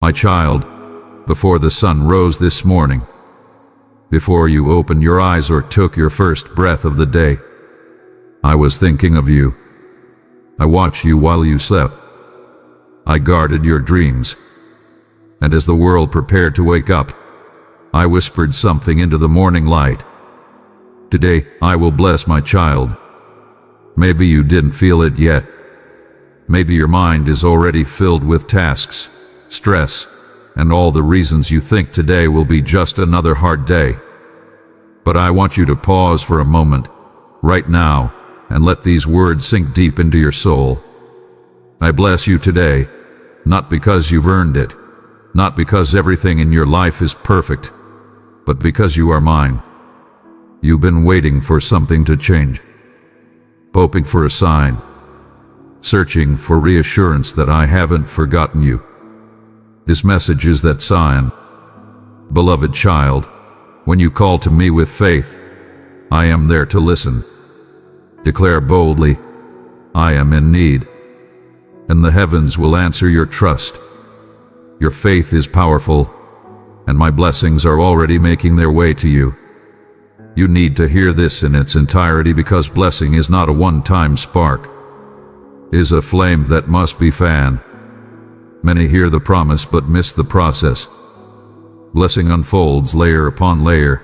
My child, before the sun rose this morning, before you opened your eyes or took your first breath of the day, I was thinking of you. I watched you while you slept. I guarded your dreams. And as the world prepared to wake up, I whispered something into the morning light. Today, I will bless my child. Maybe you didn't feel it yet. Maybe your mind is already filled with tasks, stress, and all the reasons you think today will be just another hard day. But I want you to pause for a moment, right now, and let these words sink deep into your soul. I bless you today, not because you've earned it, not because everything in your life is perfect, but because you are mine. You've been waiting for something to change, hoping for a sign, searching for reassurance that I haven't forgotten you. This message is that sign. Beloved child, when you call to me with faith, I am there to listen. Declare boldly, I am in need, and the heavens will answer your trust. Your faith is powerful, and my blessings are already making their way to you. You need to hear this in its entirety because blessing is not a one-time spark. It is a flame that must be fanned. Many hear the promise but miss the process. Blessing unfolds layer upon layer,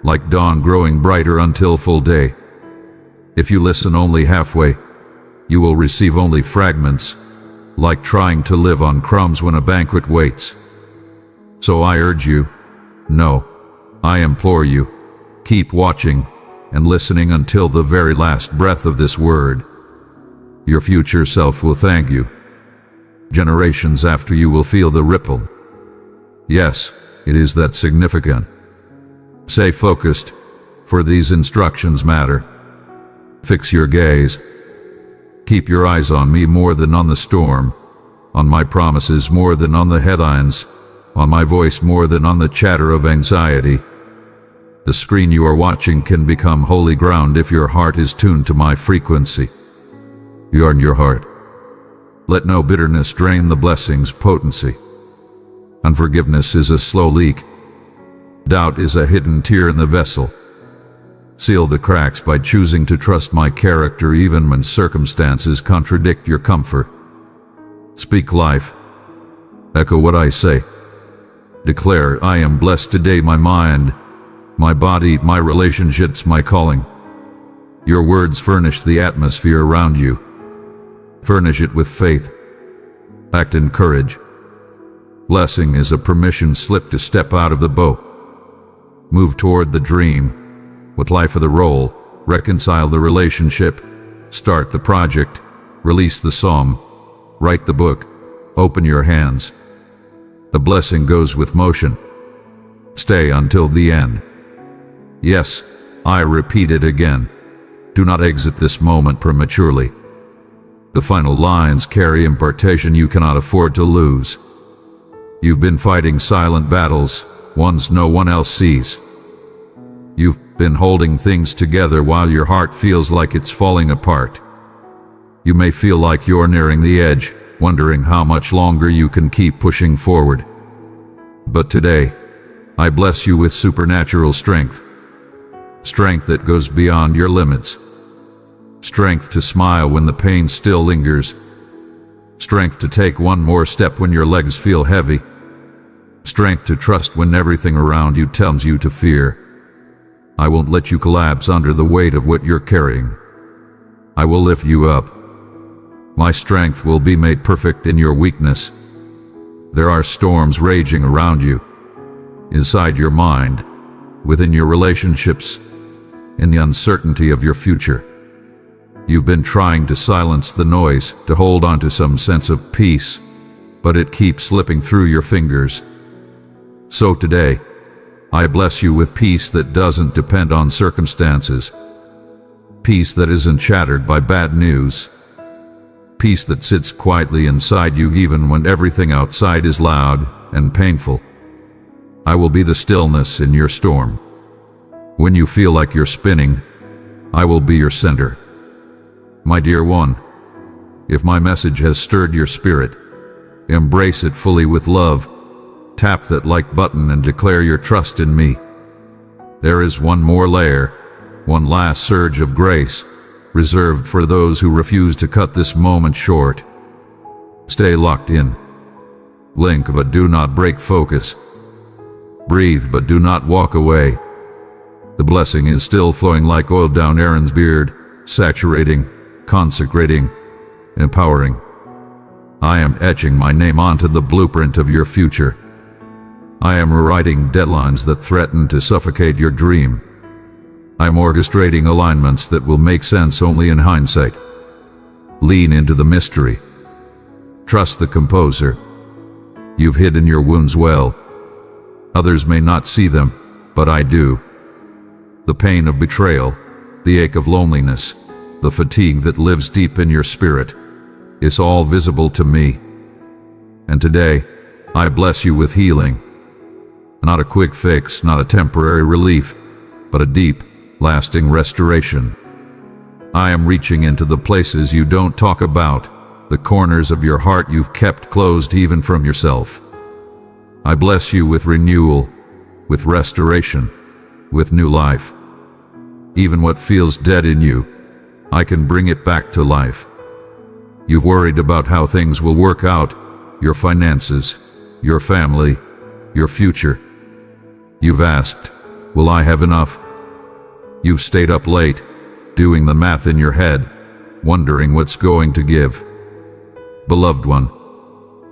like dawn growing brighter until full day. If you listen only halfway, you will receive only fragments, like trying to live on crumbs when a banquet waits. So I urge you, no, I implore you, keep watching and listening until the very last breath of this word. Your future self will thank you. Generations after you will feel the ripple. Yes, it is that significant. Stay focused, for these instructions matter. Fix your gaze. Keep your eyes on me more than on the storm, on my promises more than on the headlines, on my voice more than on the chatter of anxiety. The screen you are watching can become holy ground if your heart is tuned to my frequency. Guard your heart. Let no bitterness drain the blessing's potency. Unforgiveness is a slow leak. Doubt is a hidden tear in the vessel. Seal the cracks by choosing to trust my character even when circumstances contradict your comfort. Speak life. Echo what I say. Declare, I am blessed today, my mind, my body, my relationships, my calling. Your words furnish the atmosphere around you. Furnish it with faith. Act in courage. Blessing is a permission slip to step out of the boat. Move toward the dream. With life of the role, reconcile the relationship, start the project, release the psalm, write the book, open your hands. The blessing goes with motion. Stay until the end. Yes, I repeat it again. Do not exit this moment prematurely. The final lines carry impartation you cannot afford to lose. You've been fighting silent battles, ones no one else sees. You've been holding things together while your heart feels like it's falling apart. You may feel like you're nearing the edge, wondering how much longer you can keep pushing forward. But today, I bless you with supernatural strength. Strength that goes beyond your limits. Strength to smile when the pain still lingers. Strength to take one more step when your legs feel heavy. Strength to trust when everything around you tells you to fear. I won't let you collapse under the weight of what you're carrying. I will lift you up. My strength will be made perfect in your weakness. There are storms raging around you, inside your mind, within your relationships, in the uncertainty of your future. You've been trying to silence the noise, to hold on to some sense of peace, but it keeps slipping through your fingers. So today, I bless you with peace that doesn't depend on circumstances. Peace that isn't shattered by bad news. Peace that sits quietly inside you even when everything outside is loud and painful. I will be the stillness in your storm. When you feel like you're spinning, I will be your center. My dear one, if my message has stirred your spirit, Embrace it fully with love. Tap that like button and declare your trust in me. There is one more layer, one last surge of grace, reserved for those who refuse to cut this moment short. Stay locked in. Blink, but do not break focus. Breathe, but do not walk away. The blessing is still flowing like oil down Aaron's beard, saturating, consecrating, empowering. I am etching my name onto the blueprint of your future. I am rewriting deadlines that threaten to suffocate your dream. I am orchestrating alignments that will make sense only in hindsight. Lean into the mystery. Trust the composer. You've hidden your wounds well. Others may not see them, but I do. The pain of betrayal, the ache of loneliness, the fatigue that lives deep in your spirit, is all visible to me. And today, I bless you with healing. Not a quick fix, not a temporary relief, but a deep, lasting restoration. I am reaching into the places you don't talk about, the corners of your heart you've kept closed even from yourself. I bless you with renewal, with restoration, with new life. Even what feels dead in you, I can bring it back to life. You've worried about how things will work out, your finances, your family, your future. You've asked, will I have enough? You've stayed up late, doing the math in your head, wondering what's going to give. Beloved one,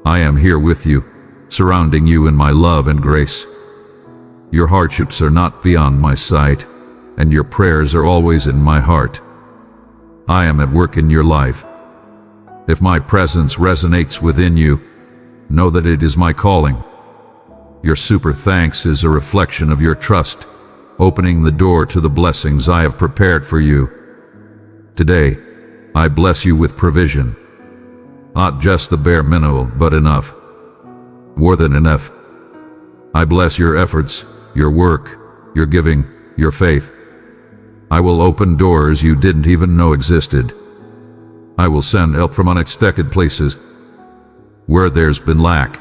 I am here with you, surrounding you in my love and grace. Your hardships are not beyond my sight, and your prayers are always in my heart. I am at work in your life. If my presence resonates within you, know that it is my calling. Your super thanks is a reflection of your trust, opening the door to the blessings I have prepared for you. Today, I bless you with provision. Not just the bare minimum, but enough. More than enough. I bless your efforts, your work, your giving, your faith. I will open doors you didn't even know existed. I will send help from unexpected places. Where there's been lack,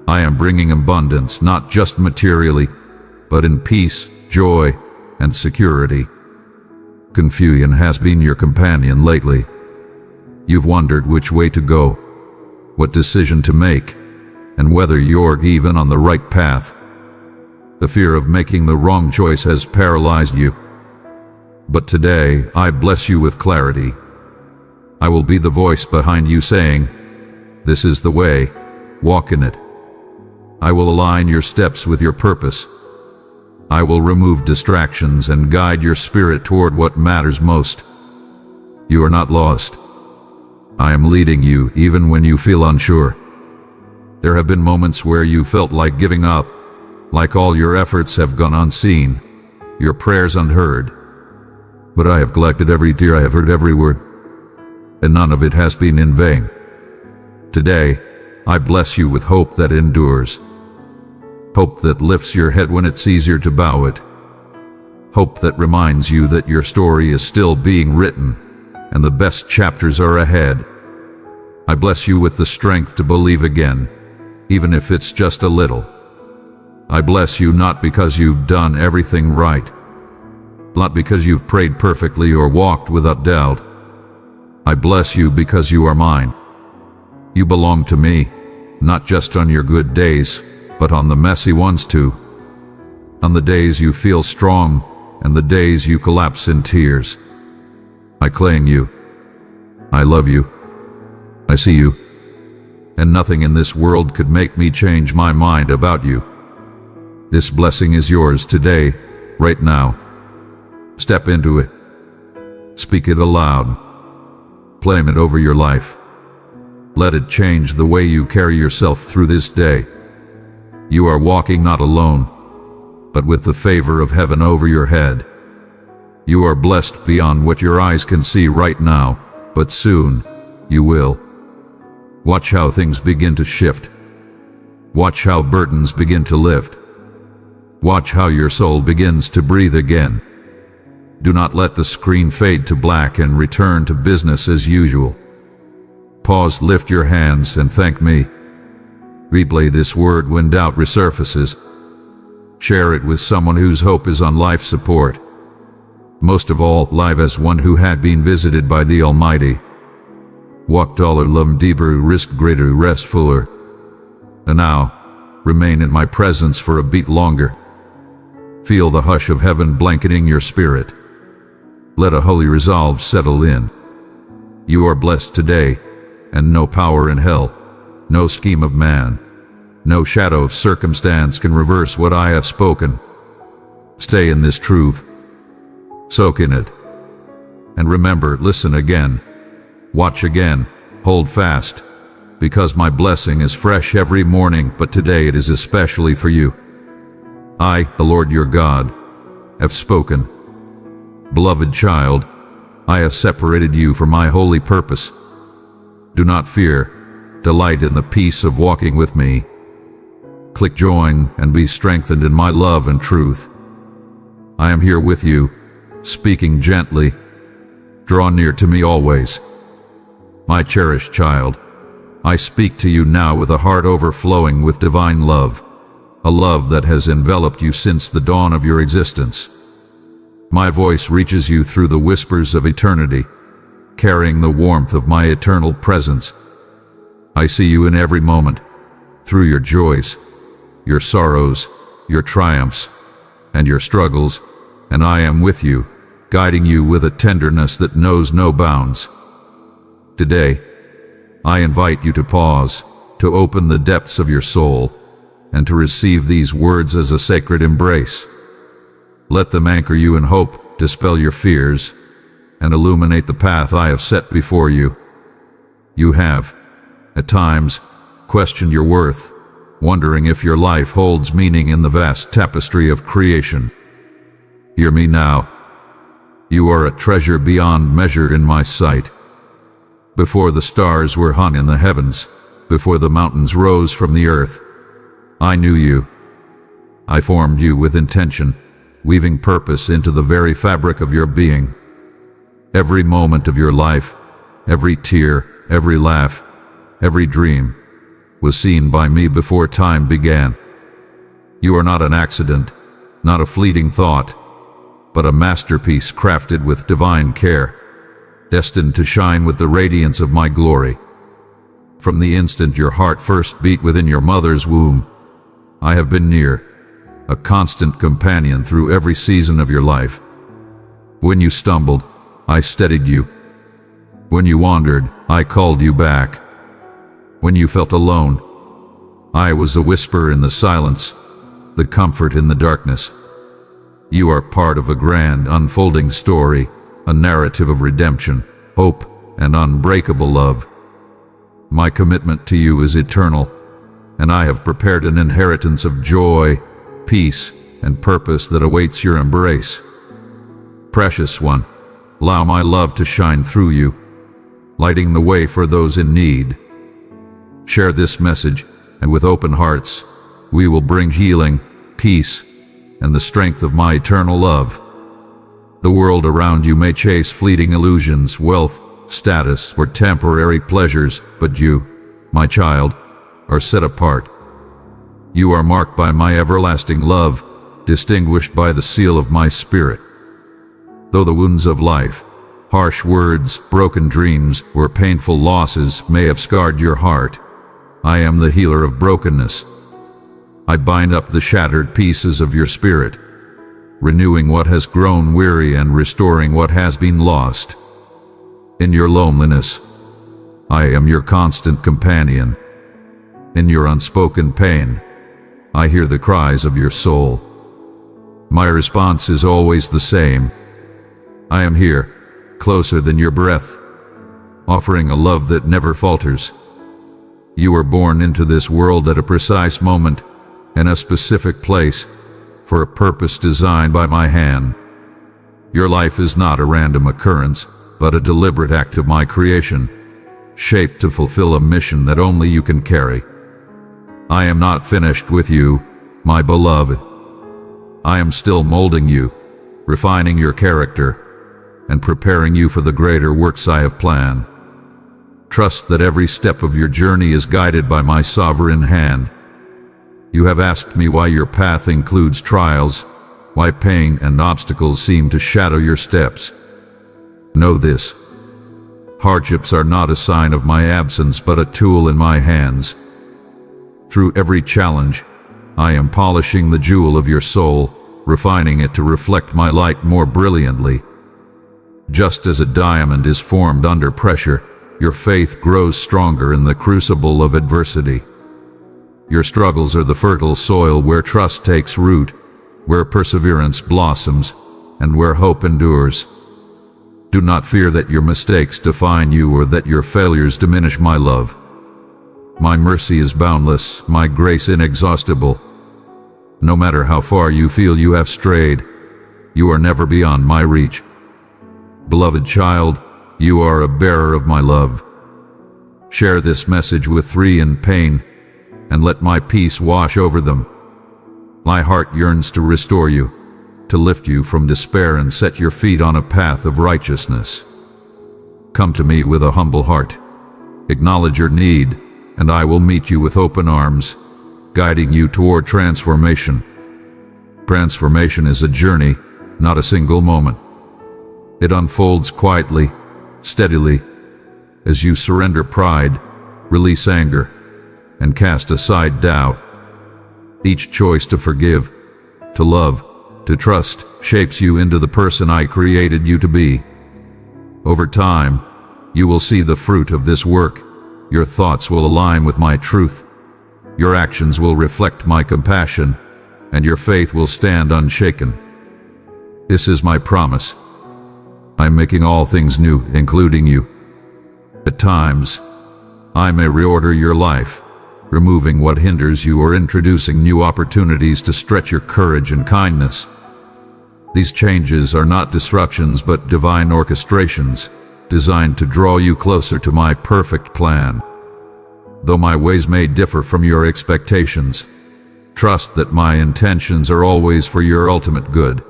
I am bringing abundance, not just materially, but in peace, joy, and security. Confusion has been your companion lately. You've wondered which way to go, what decision to make, and whether you're even on the right path. The fear of making the wrong choice has paralyzed you. But today, I bless you with clarity. I will be the voice behind you saying, this is the way, walk in it. I will align your steps with your purpose. I will remove distractions and guide your spirit toward what matters most. You are not lost. I am leading you even when you feel unsure. There have been moments where you felt like giving up, like all your efforts have gone unseen, your prayers unheard. But I have collected every tear, I have heard every word, and none of it has been in vain. Today, I bless you with hope that endures. Hope that lifts your head when it's easier to bow it. Hope that reminds you that your story is still being written, and the best chapters are ahead. I bless you with the strength to believe again, even if it's just a little. I bless you not because you've done everything right, not because you've prayed perfectly or walked without doubt. I bless you because you are mine. You belong to me, not just on your good days, but on the messy ones too. On the days you feel strong, and the days you collapse in tears. I claim you. I love you. I see you. And nothing in this world could make me change my mind about you. This blessing is yours today, right now. Step into it. Speak it aloud. Claim it over your life. Let it change the way you carry yourself through this day. You are walking not alone, but with the favor of heaven over your head. You are blessed beyond what your eyes can see right now, but soon you will. Watch how things begin to shift. Watch how burdens begin to lift. Watch how your soul begins to breathe again. Do not let the screen fade to black and return to business as usual. Pause, lift your hands, and thank me. Replay this word when doubt resurfaces. Share it with someone whose hope is on life support. Most of all, live as one who had been visited by the Almighty. Walk taller, love deeper, risk greater, rest fuller. And now, remain in my presence for a beat longer. Feel the hush of heaven blanketing your spirit. Let a holy resolve settle in. You are blessed today, and no power in hell, no scheme of man, no shadow of circumstance can reverse what I have spoken. Stay in this truth. Soak in it. And remember, listen again. Watch again. Hold fast. Because my blessing is fresh every morning, but today it is especially for you. I, the Lord your God, have spoken. Beloved child, I have separated you for my holy purpose. Do not fear. Delight in the peace of walking with me. Click join and be strengthened in my love and truth. I am here with you, speaking gently. Draw near to me always. My cherished child, I speak to you now with a heart overflowing with divine love, a love that has enveloped you since the dawn of your existence. My voice reaches you through the whispers of eternity, carrying the warmth of my eternal presence. I see you in every moment, through your joys, your sorrows, your triumphs, and your struggles, and I am with you, guiding you with a tenderness that knows no bounds. Today, I invite you to pause, to open the depths of your soul, and to receive these words as a sacred embrace. Let them anchor you in hope, dispel your fears, and illuminate the path I have set before you. You have, at times, questioned your worth, wondering if your life holds meaning in the vast tapestry of creation. Hear me now. You are a treasure beyond measure in my sight. Before the stars were hung in the heavens, before the mountains rose from the earth, I knew you. I formed you with intention, weaving purpose into the very fabric of your being. Every moment of your life, every tear, every laugh, every dream, was seen by me before time began. You are not an accident, not a fleeting thought, but a masterpiece crafted with divine care, destined to shine with the radiance of my glory. From the instant your heart first beat within your mother's womb, I have been near, a constant companion through every season of your life. When you stumbled, I steadied you. When you wandered, I called you back. When you felt alone, I was a whisper in the silence, the comfort in the darkness. You are part of a grand, unfolding story, a narrative of redemption, hope, and unbreakable love. My commitment to you is eternal, and I have prepared an inheritance of joy, peace, and purpose that awaits your embrace. Precious one, allow my love to shine through you, lighting the way for those in need. Share this message, and with open hearts, we will bring healing, peace, and the strength of my eternal love. The world around you may chase fleeting illusions, wealth, status, or temporary pleasures, but you, my child, are set apart. You are marked by my everlasting love, distinguished by the seal of my spirit. Though the wounds of life, harsh words, broken dreams, or painful losses may have scarred your heart, I am the healer of brokenness. I bind up the shattered pieces of your spirit, renewing what has grown weary and restoring what has been lost. In your loneliness, I am your constant companion. In your unspoken pain, I hear the cries of your soul. My response is always the same. I am here, closer than your breath, offering a love that never falters. You were born into this world at a precise moment, in a specific place, for a purpose designed by my hand. Your life is not a random occurrence, but a deliberate act of my creation, shaped to fulfill a mission that only you can carry. I am not finished with you, my beloved. I am still molding you, refining your character, and preparing you for the greater works I have planned. Trust that every step of your journey is guided by my sovereign hand. You have asked me why your path includes trials, why pain and obstacles seem to shadow your steps. Know this: hardships are not a sign of my absence, but a tool in my hands. Through every challenge, I am polishing the jewel of your soul, refining it to reflect my light more brilliantly. Just as a diamond is formed under pressure, your faith grows stronger in the crucible of adversity. Your struggles are the fertile soil where trust takes root, where perseverance blossoms, and where hope endures. Do not fear that your mistakes define you or that your failures diminish my love. My mercy is boundless, my grace inexhaustible. No matter how far you feel you have strayed, you are never beyond my reach. Beloved child, you are a bearer of my love. Share this message with three in pain, and let my peace wash over them. My heart yearns to restore you, to lift you from despair and set your feet on a path of righteousness. Come to me with a humble heart. Acknowledge your need, and I will meet you with open arms, guiding you toward transformation. Transformation is a journey, not a single moment. It unfolds quietly, steadily, as you surrender pride, release anger, and cast aside doubt. Each choice to forgive, to love, to trust shapes you into the person I created you to be. Over time, you will see the fruit of this work. Your thoughts will align with my truth. Your actions will reflect my compassion, and your faith will stand unshaken. This is my promise. I'm making all things new, including you. At times, I may reorder your life, removing what hinders you or introducing new opportunities to stretch your courage and kindness. These changes are not disruptions but divine orchestrations, designed to draw you closer to my perfect plan. Though my ways may differ from your expectations, trust that my intentions are always for your ultimate good.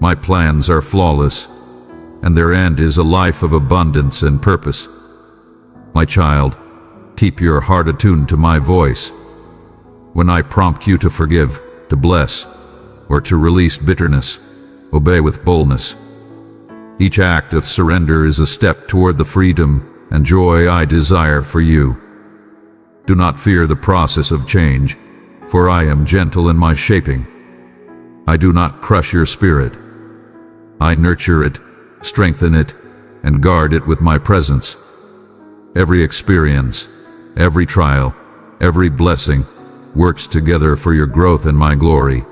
My plans are flawless, and their end is a life of abundance and purpose. My child, keep your heart attuned to my voice. When I prompt you to forgive, to bless, or to release bitterness, obey with boldness. Each act of surrender is a step toward the freedom and joy I desire for you. Do not fear the process of change, for I am gentle in my shaping. I do not crush your spirit. I nurture it, strengthen it, and guard it with my presence. Every experience, every trial, every blessing works together for your growth and my glory.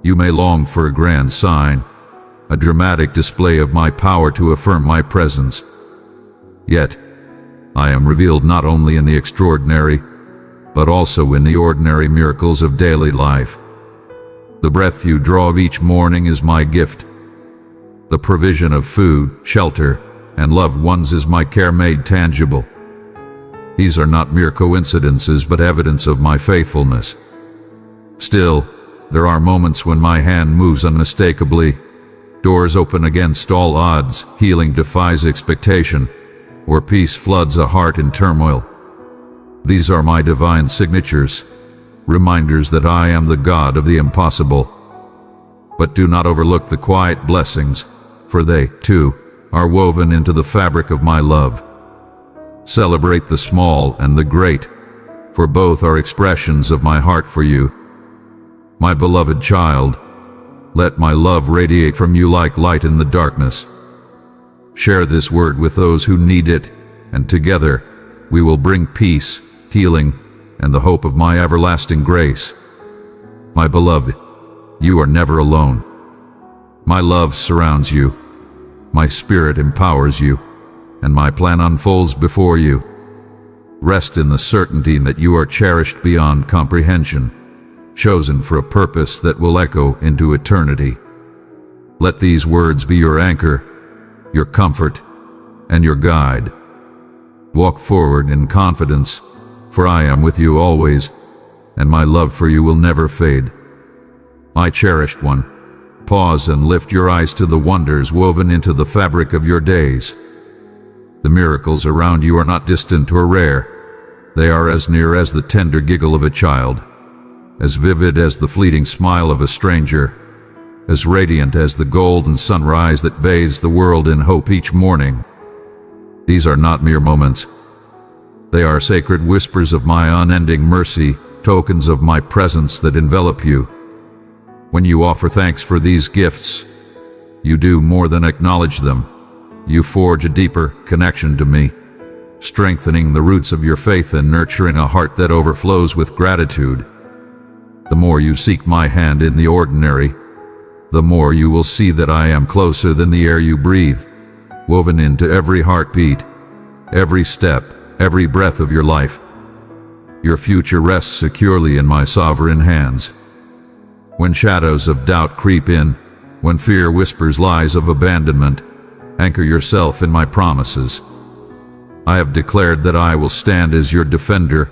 You may long for a grand sign, a dramatic display of my power to affirm my presence. Yet, I am revealed not only in the extraordinary, but also in the ordinary miracles of daily life. The breath you draw each morning is my gift. The provision of food, shelter, and loved ones is my care made tangible. These are not mere coincidences, but evidence of my faithfulness. Still, there are moments when my hand moves unmistakably. Doors open against all odds, healing defies expectation, or peace floods a heart in turmoil. These are my divine signatures, reminders that I am the God of the impossible. But do not overlook the quiet blessings, for they, too, are woven into the fabric of my love. Celebrate the small and the great, for both are expressions of my heart for you. My beloved child, let my love radiate from you like light in the darkness. Share this word with those who need it, and together we will bring peace, healing, and the hope of my everlasting grace. My beloved, you are never alone. My love surrounds you, my spirit empowers you, and my plan unfolds before you. Rest in the certainty that you are cherished beyond comprehension, chosen for a purpose that will echo into eternity. Let these words be your anchor, your comfort, and your guide. Walk forward in confidence, for I am with you always, and my love for you will never fade. My cherished one, pause and lift your eyes to the wonders woven into the fabric of your days. The miracles around you are not distant or rare. They are as near as the tender giggle of a child, as vivid as the fleeting smile of a stranger, as radiant as the golden sunrise that bathes the world in hope each morning. These are not mere moments. They are sacred whispers of my unending mercy, tokens of my presence that envelop you. When you offer thanks for these gifts, you do more than acknowledge them. You forge a deeper connection to me, strengthening the roots of your faith and nurturing a heart that overflows with gratitude. The more you seek my hand in the ordinary, the more you will see that I am closer than the air you breathe, woven into every heartbeat, every step, every breath of your life. Your future rests securely in my sovereign hands. When shadows of doubt creep in, when fear whispers lies of abandonment, anchor yourself in my promises. I have declared that I will stand as your defender,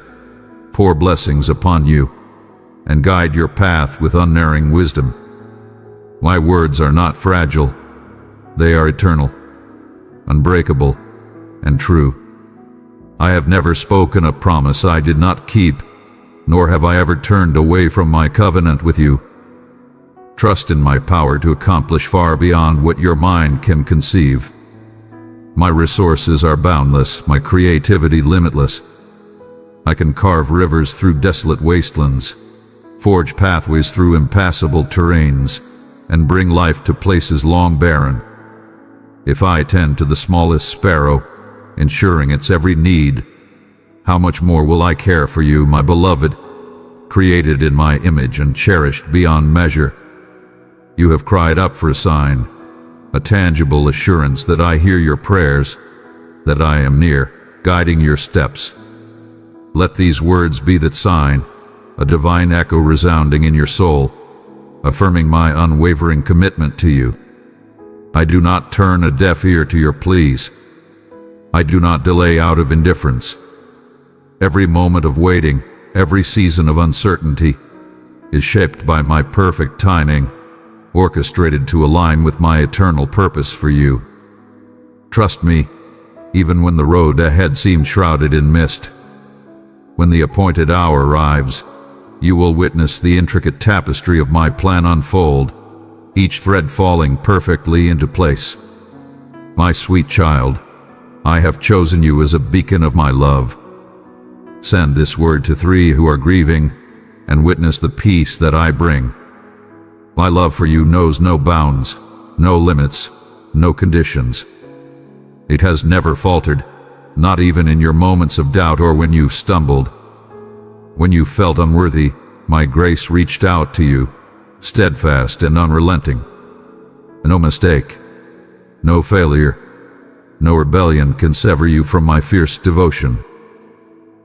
pour blessings upon you, and guide your path with unerring wisdom. My words are not fragile. They are eternal, unbreakable, and true. I have never spoken a promise I did not keep, nor have I ever turned away from my covenant with you. Trust in my power to accomplish far beyond what your mind can conceive. My resources are boundless, my creativity limitless. I can carve rivers through desolate wastelands, forge pathways through impassable terrains, and bring life to places long barren. If I tend to the smallest sparrow, ensuring its every need, how much more will I care for you, my beloved, created in my image and cherished beyond measure. You have cried up for a sign, a tangible assurance that I hear your prayers, that I am near, guiding your steps. Let these words be that sign, a divine echo resounding in your soul, affirming my unwavering commitment to you. I do not turn a deaf ear to your pleas. I do not delay out of indifference. Every moment of waiting, every season of uncertainty, is shaped by my perfect timing, orchestrated to align with my eternal purpose for you. Trust me, even when the road ahead seems shrouded in mist. When the appointed hour arrives, you will witness the intricate tapestry of my plan unfold, each thread falling perfectly into place. My sweet child, I have chosen you as a beacon of my love. Send this word to 3 who are grieving, and witness the peace that I bring. My love for you knows no bounds, no limits, no conditions. It has never faltered, not even in your moments of doubt or when you stumbled. When you felt unworthy, my grace reached out to you, steadfast and unrelenting. No mistake, no failure, no rebellion can sever you from my fierce devotion.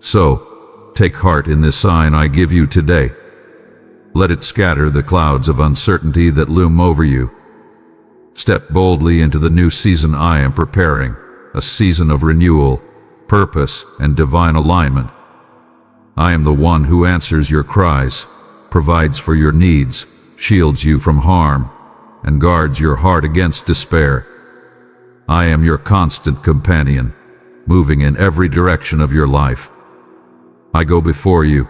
So, take heart in this sign I give you today. Let it scatter the clouds of uncertainty that loom over you. Step boldly into the new season I am preparing, a season of renewal, purpose, and divine alignment. I am the one who answers your cries, provides for your needs, shields you from harm, and guards your heart against despair. I am your constant companion, moving in every direction of your life. I go before you,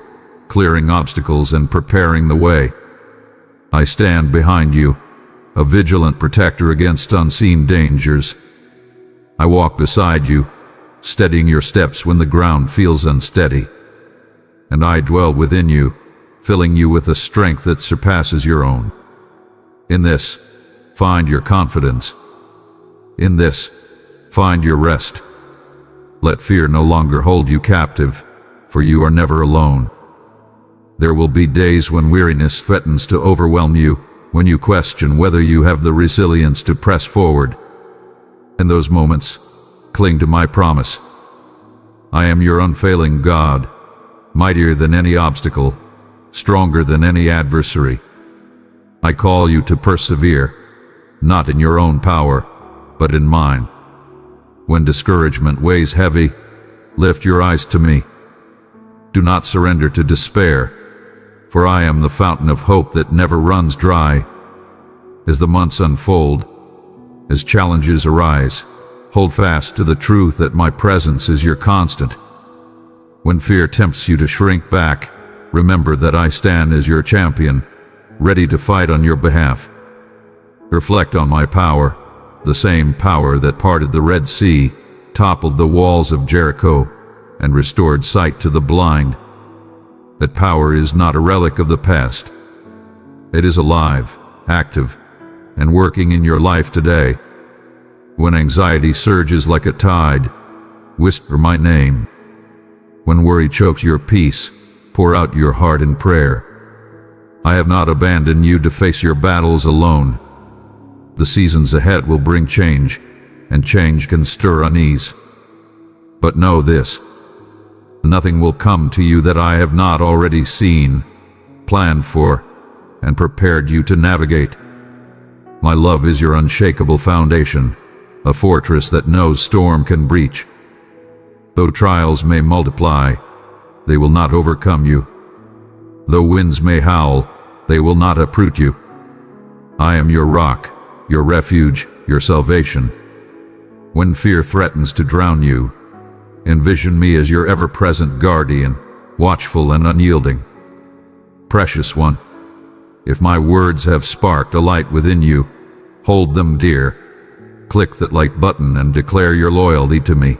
clearing obstacles and preparing the way. I stand behind you, a vigilant protector against unseen dangers. I walk beside you, steadying your steps when the ground feels unsteady. And I dwell within you, filling you with a strength that surpasses your own. In this, find your confidence. In this, find your rest. Let fear no longer hold you captive, for you are never alone. There will be days when weariness threatens to overwhelm you, when you question whether you have the resilience to press forward. In those moments, cling to my promise. I am your unfailing God, mightier than any obstacle, stronger than any adversary. I call you to persevere, not in your own power, but in mine. When discouragement weighs heavy, lift your eyes to me. Do not surrender to despair, for I am the fountain of hope that never runs dry. As the months unfold, as challenges arise, hold fast to the truth that my presence is your constant. When fear tempts you to shrink back, remember that I stand as your champion, ready to fight on your behalf. Reflect on my power, the same power that parted the Red Sea, toppled the walls of Jericho, and restored sight to the blind. That power is not a relic of the past. It is alive, active, and working in your life today. When anxiety surges like a tide, whisper my name. When worry chokes your peace, pour out your heart in prayer. I have not abandoned you to face your battles alone. The seasons ahead will bring change, and change can stir unease. But know this: nothing will come to you that I have not already seen, planned for, and prepared you to navigate. My love is your unshakable foundation, a fortress that no storm can breach. Though trials may multiply, they will not overcome you. Though winds may howl, they will not uproot you. I am your rock, your refuge, your salvation. When fear threatens to drown you, envision me as your ever-present guardian, watchful and unyielding. Precious one, if my words have sparked a light within you, hold them dear. Click that like button and declare your loyalty to me.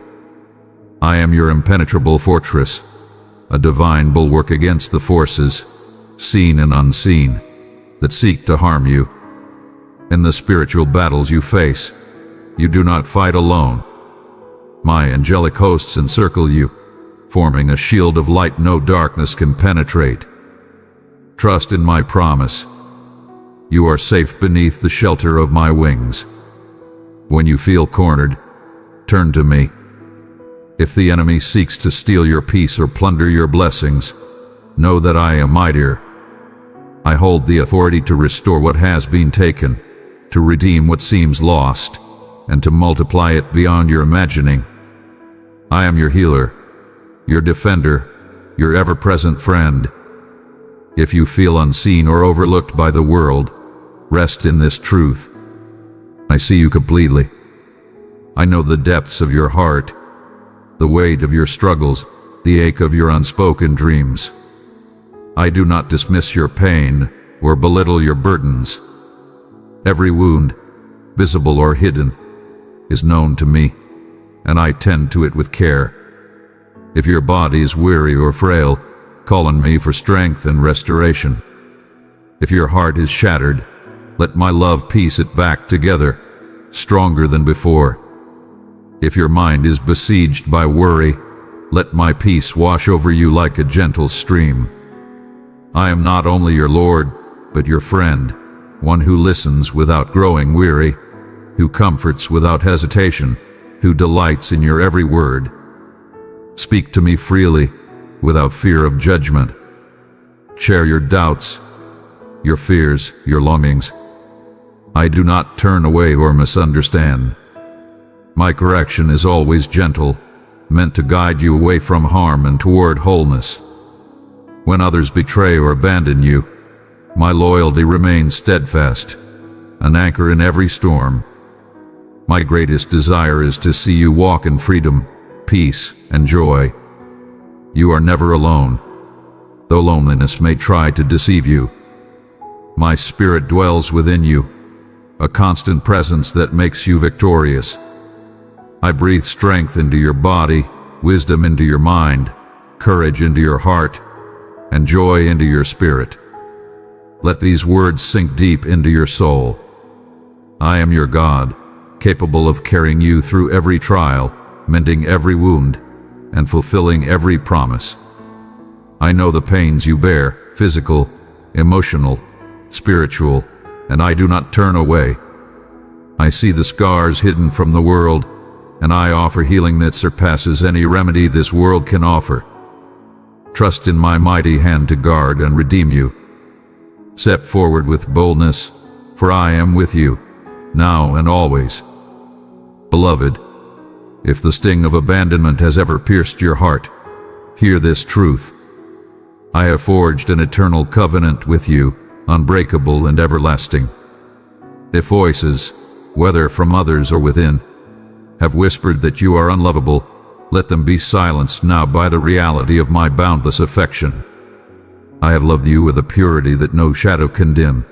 I am your impenetrable fortress, a divine bulwark against the forces, seen and unseen, that seek to harm you. In the spiritual battles you face, you do not fight alone. My angelic hosts encircle you, forming a shield of light no darkness can penetrate. Trust in my promise. You are safe beneath the shelter of my wings. When you feel cornered, turn to me. If the enemy seeks to steal your peace or plunder your blessings, know that I am mightier. I hold the authority to restore what has been taken, to redeem what seems lost, and to multiply it beyond your imagining. I am your healer, your defender, your ever-present friend. If you feel unseen or overlooked by the world, rest in this truth. I see you completely. I know the depths of your heart, the weight of your struggles, the ache of your unspoken dreams. I do not dismiss your pain or belittle your burdens. Every wound, visible or hidden, is known to me, and I tend to it with care. If your body is weary or frail, call on me for strength and restoration. If your heart is shattered, let my love piece it back together, stronger than before. If your mind is besieged by worry, let my peace wash over you like a gentle stream. I am not only your Lord, but your friend, one who listens without growing weary, who comforts without hesitation, who delights in your every word. Speak to me freely, without fear of judgment. Share your doubts, your fears, your longings. I do not turn away or misunderstand. My correction is always gentle, meant to guide you away from harm and toward wholeness. When others betray or abandon you, my loyalty remains steadfast, an anchor in every storm. My greatest desire is to see you walk in freedom, peace, and joy. You are never alone, though loneliness may try to deceive you. My spirit dwells within you, a constant presence that makes you victorious. I breathe strength into your body, wisdom into your mind, courage into your heart, and joy into your spirit. Let these words sink deep into your soul. I am your God, capable of carrying you through every trial, mending every wound, and fulfilling every promise. I know the pains you bear, physical, emotional, spiritual, and I do not turn away. I see the scars hidden from the world, and I offer healing that surpasses any remedy this world can offer. Trust in my mighty hand to guard and redeem you. Step forward with boldness, for I am with you, now and always. Beloved, if the sting of abandonment has ever pierced your heart, hear this truth. I have forged an eternal covenant with you, unbreakable and everlasting. If voices, whether from others or within, have whispered that you are unlovable, let them be silenced now by the reality of my boundless affection. I have loved you with a purity that no shadow can dim,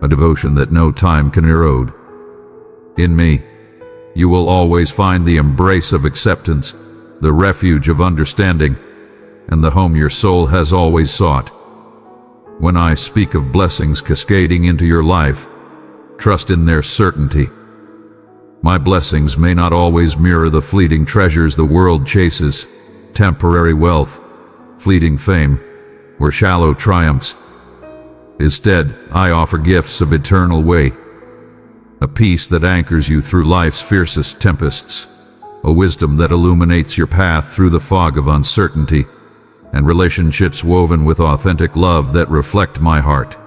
a devotion that no time can erode. In me, you will always find the embrace of acceptance, the refuge of understanding, and the home your soul has always sought. When I speak of blessings cascading into your life, trust in their certainty. My blessings may not always mirror the fleeting treasures the world chases, temporary wealth, fleeting fame, or shallow triumphs. Instead, I offer gifts of eternal weight, a peace that anchors you through life's fiercest tempests, a wisdom that illuminates your path through the fog of uncertainty, and relationships woven with authentic love that reflect my heart.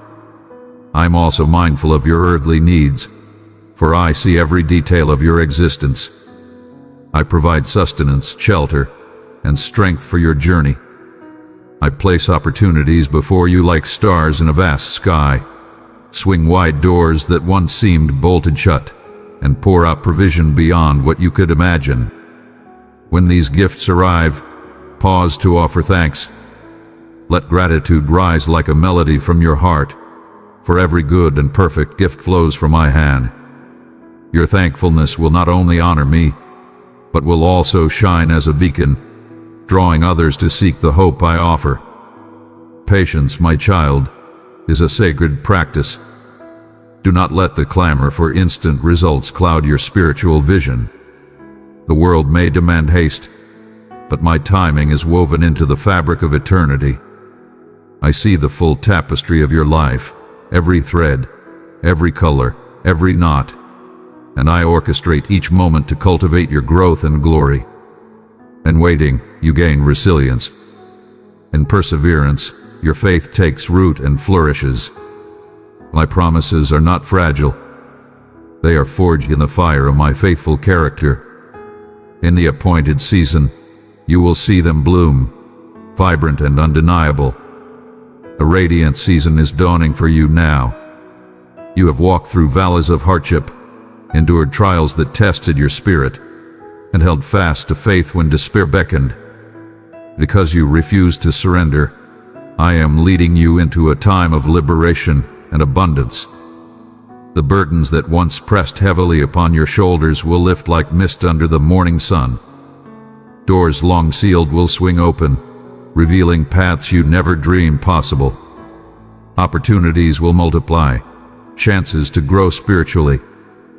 I'm also mindful of your earthly needs, for I see every detail of your existence. I provide sustenance, shelter, and strength for your journey. I place opportunities before you like stars in a vast sky, swing wide doors that once seemed bolted shut, and pour out provision beyond what you could imagine. When these gifts arrive, pause to offer thanks. Let gratitude rise like a melody from your heart, for every good and perfect gift flows from my hand. Your thankfulness will not only honor me, but will also shine as a beacon, drawing others to seek the hope I offer. Patience, my child, is a sacred practice. Do not let the clamor for instant results cloud your spiritual vision. The world may demand haste, but my timing is woven into the fabric of eternity. I see the full tapestry of your life, every thread, every color, every knot, and I orchestrate each moment to cultivate your growth and glory. In waiting, you gain resilience. In perseverance, your faith takes root and flourishes. My promises are not fragile. They are forged in the fire of my faithful character. In the appointed season, you will see them bloom, vibrant and undeniable. A radiant season is dawning for you now. You have walked through valleys of hardship, endured trials that tested your spirit, and held fast to faith when despair beckoned. Because you refused to surrender, I am leading you into a time of liberation and abundance. The burdens that once pressed heavily upon your shoulders will lift like mist under the morning sun. Doors long sealed will swing open, revealing paths you never dreamed possible. Opportunities will multiply, chances to grow spiritually,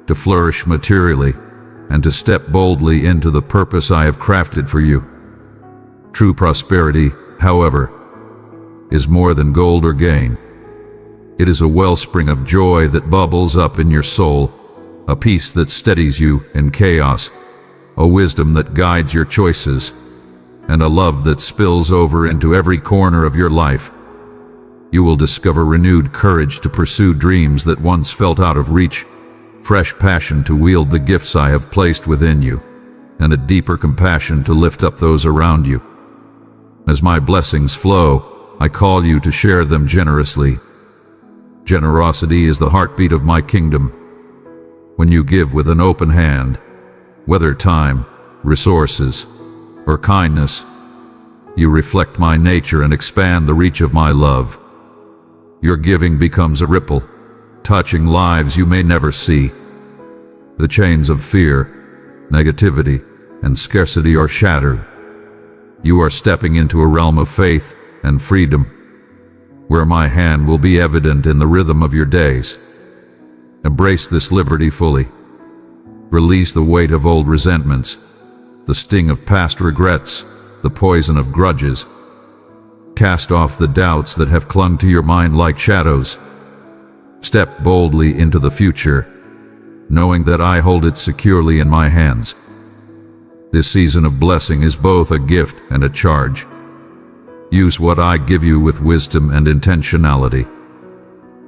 to flourish materially, and to step boldly into the purpose I have crafted for you. True prosperity, however, is more than gold or gain. It is a wellspring of joy that bubbles up in your soul, a peace that steadies you in chaos, a wisdom that guides your choices, and a love that spills over into every corner of your life. You will discover renewed courage to pursue dreams that once felt out of reach, fresh passion to wield the gifts I have placed within you, and a deeper compassion to lift up those around you. As my blessings flow, I call you to share them generously. Generosity is the heartbeat of my kingdom. When you give with an open hand, whether time, resources, or kindness, you reflect my nature and expand the reach of my love. Your giving becomes a ripple, touching lives you may never see. The chains of fear, negativity, and scarcity are shattered. You are stepping into a realm of faith and freedom, where my hand will be evident in the rhythm of your days. Embrace this liberty fully. Release the weight of old resentments, the sting of past regrets, the poison of grudges. Cast off the doubts that have clung to your mind like shadows. Step boldly into the future, knowing that I hold it securely in my hands. This season of blessing is both a gift and a charge. Use what I give you with wisdom and intentionality.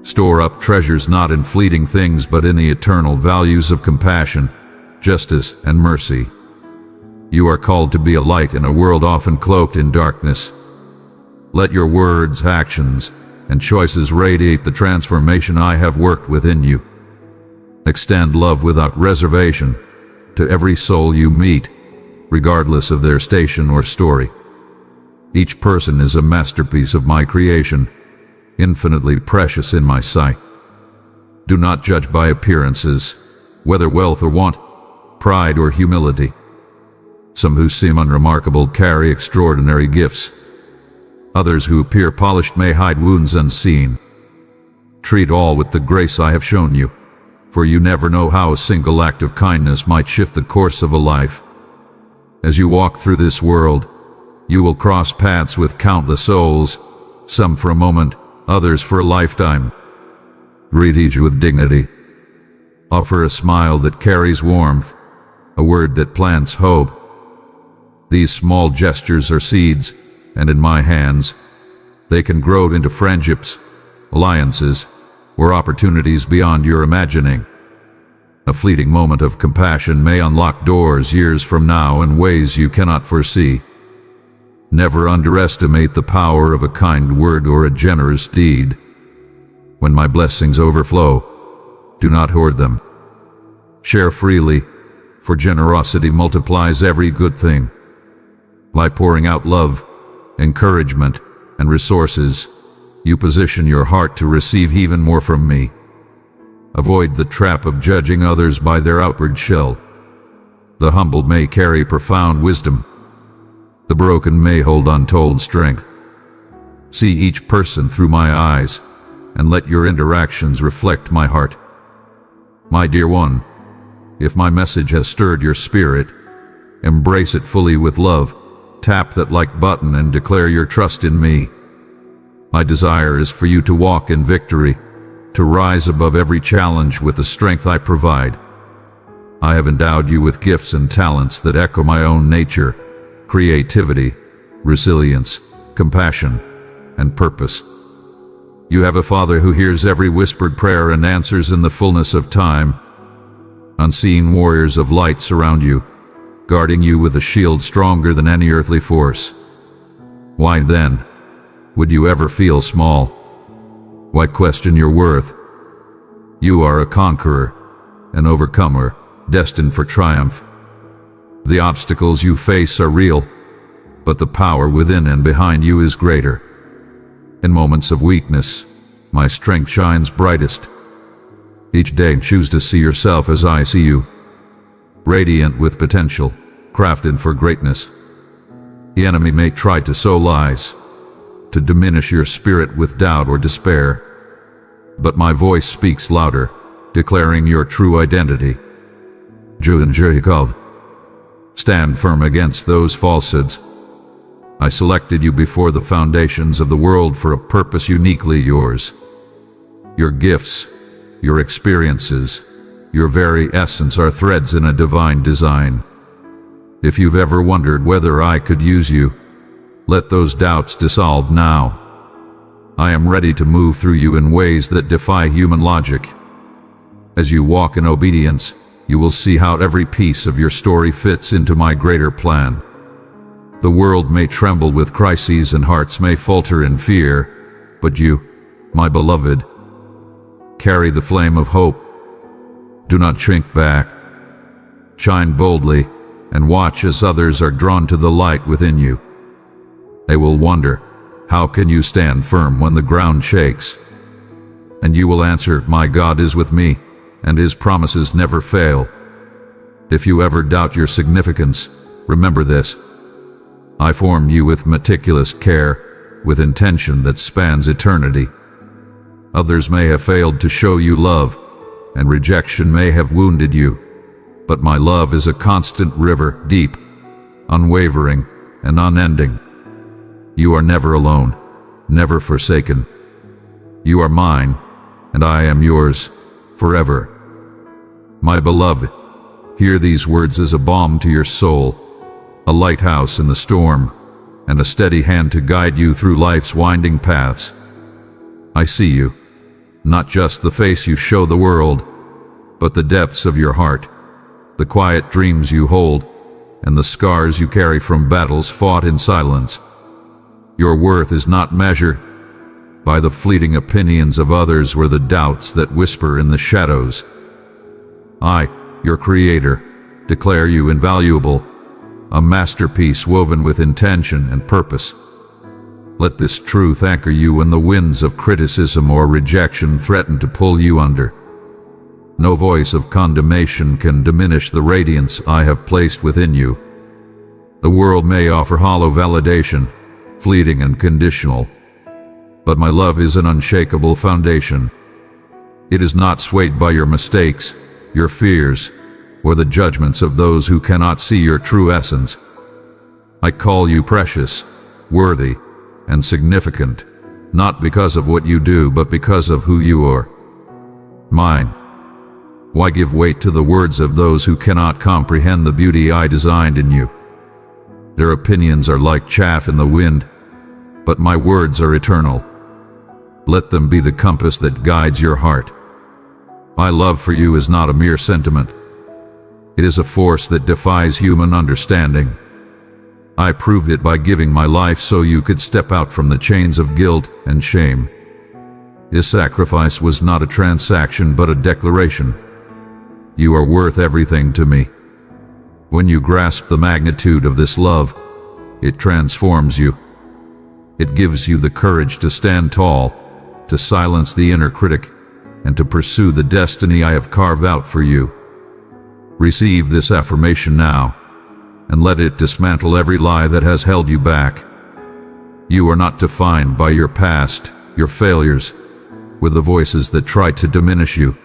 Store up treasures not in fleeting things but in the eternal values of compassion, justice, and mercy. You are called to be a light in a world often cloaked in darkness. Let your words, actions, and choices radiate the transformation I have worked within you. Extend love without reservation, to every soul you meet, regardless of their station or story. Each person is a masterpiece of my creation, infinitely precious in my sight. Do not judge by appearances, whether wealth or want, pride or humility. Some who seem unremarkable carry extraordinary gifts. Others who appear polished may hide wounds unseen. Treat all with the grace I have shown you, for you never know how a single act of kindness might shift the course of a life. As you walk through this world, you will cross paths with countless souls, some for a moment, others for a lifetime. Greet each with dignity. Offer a smile that carries warmth, a word that plants hope. These small gestures are seeds, and in my hands, they can grow into friendships, alliances, or opportunities beyond your imagining. A fleeting moment of compassion may unlock doors years from now in ways you cannot foresee. Never underestimate the power of a kind word or a generous deed. When my blessings overflow, do not hoard them. Share freely, for generosity multiplies every good thing. By pouring out love, encouragement, and resources, you position your heart to receive even more from me. Avoid the trap of judging others by their outward shell. The humble may carry profound wisdom. The broken may hold untold strength. See each person through my eyes, and let your interactions reflect my heart. My dear one, if my message has stirred your spirit, embrace it fully with love. Tap that like button and declare your trust in me. My desire is for you to walk in victory, to rise above every challenge with the strength I provide. I have endowed you with gifts and talents that echo my own nature: creativity, resilience, compassion, and purpose. You have a Father who hears every whispered prayer and answers in the fullness of time. Unseen warriors of light surround you, guarding you with a shield stronger than any earthly force. Why then would you ever feel small? Why question your worth? You are a conqueror, an overcomer, destined for triumph. The obstacles you face are real, but the power within and behind you is greater. In moments of weakness, my strength shines brightest. Each day choose to see yourself as I see you, radiant with potential, crafted for greatness. The enemy may try to sow lies, to diminish your spirit with doubt or despair, but my voice speaks louder, declaring your true identity. Jacob, stand firm against those falsehoods. I selected you before the foundations of the world for a purpose uniquely yours. Your gifts, your experiences, your very essence are threads in a divine design. If you've ever wondered whether I could use you, let those doubts dissolve now. I am ready to move through you in ways that defy human logic. As you walk in obedience, you will see how every piece of your story fits into my greater plan. The world may tremble with crises and hearts may falter in fear, but you, my beloved, carry the flame of hope. Do not shrink back. Shine boldly and watch as others are drawn to the light within you. They will wonder, how can you stand firm when the ground shakes? And you will answer, my God is with me, and His promises never fail. If you ever doubt your significance, remember this. I formed you with meticulous care, with intention that spans eternity. Others may have failed to show you love, and rejection may have wounded you, but my love is a constant river, deep, unwavering, and unending. You are never alone, never forsaken. You are mine, and I am yours, forever. My beloved, hear these words as a balm to your soul, a lighthouse in the storm, and a steady hand to guide you through life's winding paths. I see you, not just the face you show the world, but the depths of your heart, the quiet dreams you hold, and the scars you carry from battles fought in silence. Your worth is not measured by the fleeting opinions of others or the doubts that whisper in the shadows. I, your Creator, declare you invaluable, a masterpiece woven with intention and purpose. Let this truth anchor you when the winds of criticism or rejection threaten to pull you under. No voice of condemnation can diminish the radiance I have placed within you. The world may offer hollow validation, fleeting and conditional, but my love is an unshakable foundation. It is not swayed by your mistakes, your fears, or the judgments of those who cannot see your true essence. I call you precious, worthy, and significant, not because of what you do, but because of who you are. Mine. Why give weight to the words of those who cannot comprehend the beauty I designed in you? Their opinions are like chaff in the wind, but my words are eternal. Let them be the compass that guides your heart. My love for you is not a mere sentiment. It is a force that defies human understanding. I proved it by giving my life so you could step out from the chains of guilt and shame. This sacrifice was not a transaction but a declaration. You are worth everything to me. When you grasp the magnitude of this love, it transforms you. It gives you the courage to stand tall, to silence the inner critic, and to pursue the destiny I have carved out for you. Receive this affirmation now, and let it dismantle every lie that has held you back. You are not defined by your past, your failures, with the voices that try to diminish you.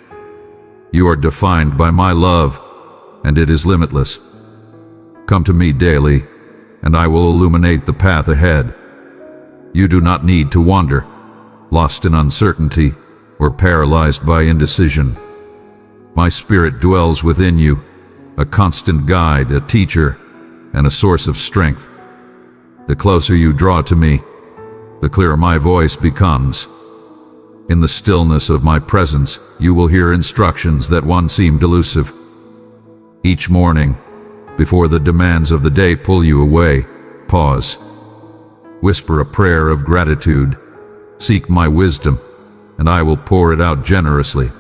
You are defined by my love, and it is limitless. Come to me daily, and I will illuminate the path ahead. You do not need to wander, lost in uncertainty, or paralyzed by indecision. My spirit dwells within you, a constant guide, a teacher, and a source of strength. The closer you draw to me, the clearer my voice becomes. In the stillness of my presence, you will hear instructions that once seemed elusive. Each morning, before the demands of the day pull you away, pause. Whisper a prayer of gratitude. Seek my wisdom, and I will pour it out generously.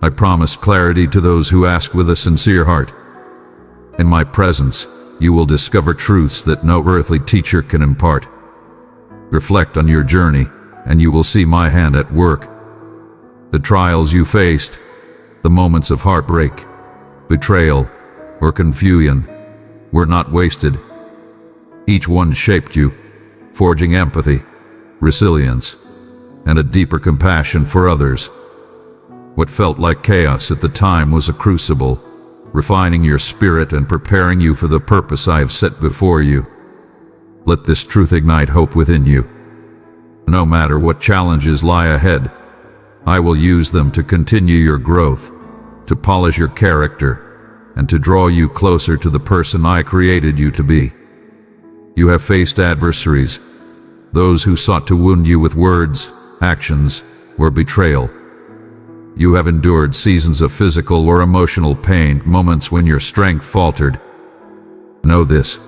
I promise clarity to those who ask with a sincere heart. In my presence, you will discover truths that no earthly teacher can impart. Reflect on your journey, and you will see my hand at work. The trials you faced, the moments of heartbreak, betrayal, or confusion, were not wasted. Each one shaped you, forging empathy, resilience, and a deeper compassion for others. What felt like chaos at the time was a crucible, refining your spirit and preparing you for the purpose I have set before you. Let this truth ignite hope within you. No matter what challenges lie ahead, I will use them to continue your growth, to polish your character, and to draw you closer to the person I created you to be. You have faced adversaries, those who sought to wound you with words, actions, or betrayal. You have endured seasons of physical or emotional pain, moments when your strength faltered. Know this: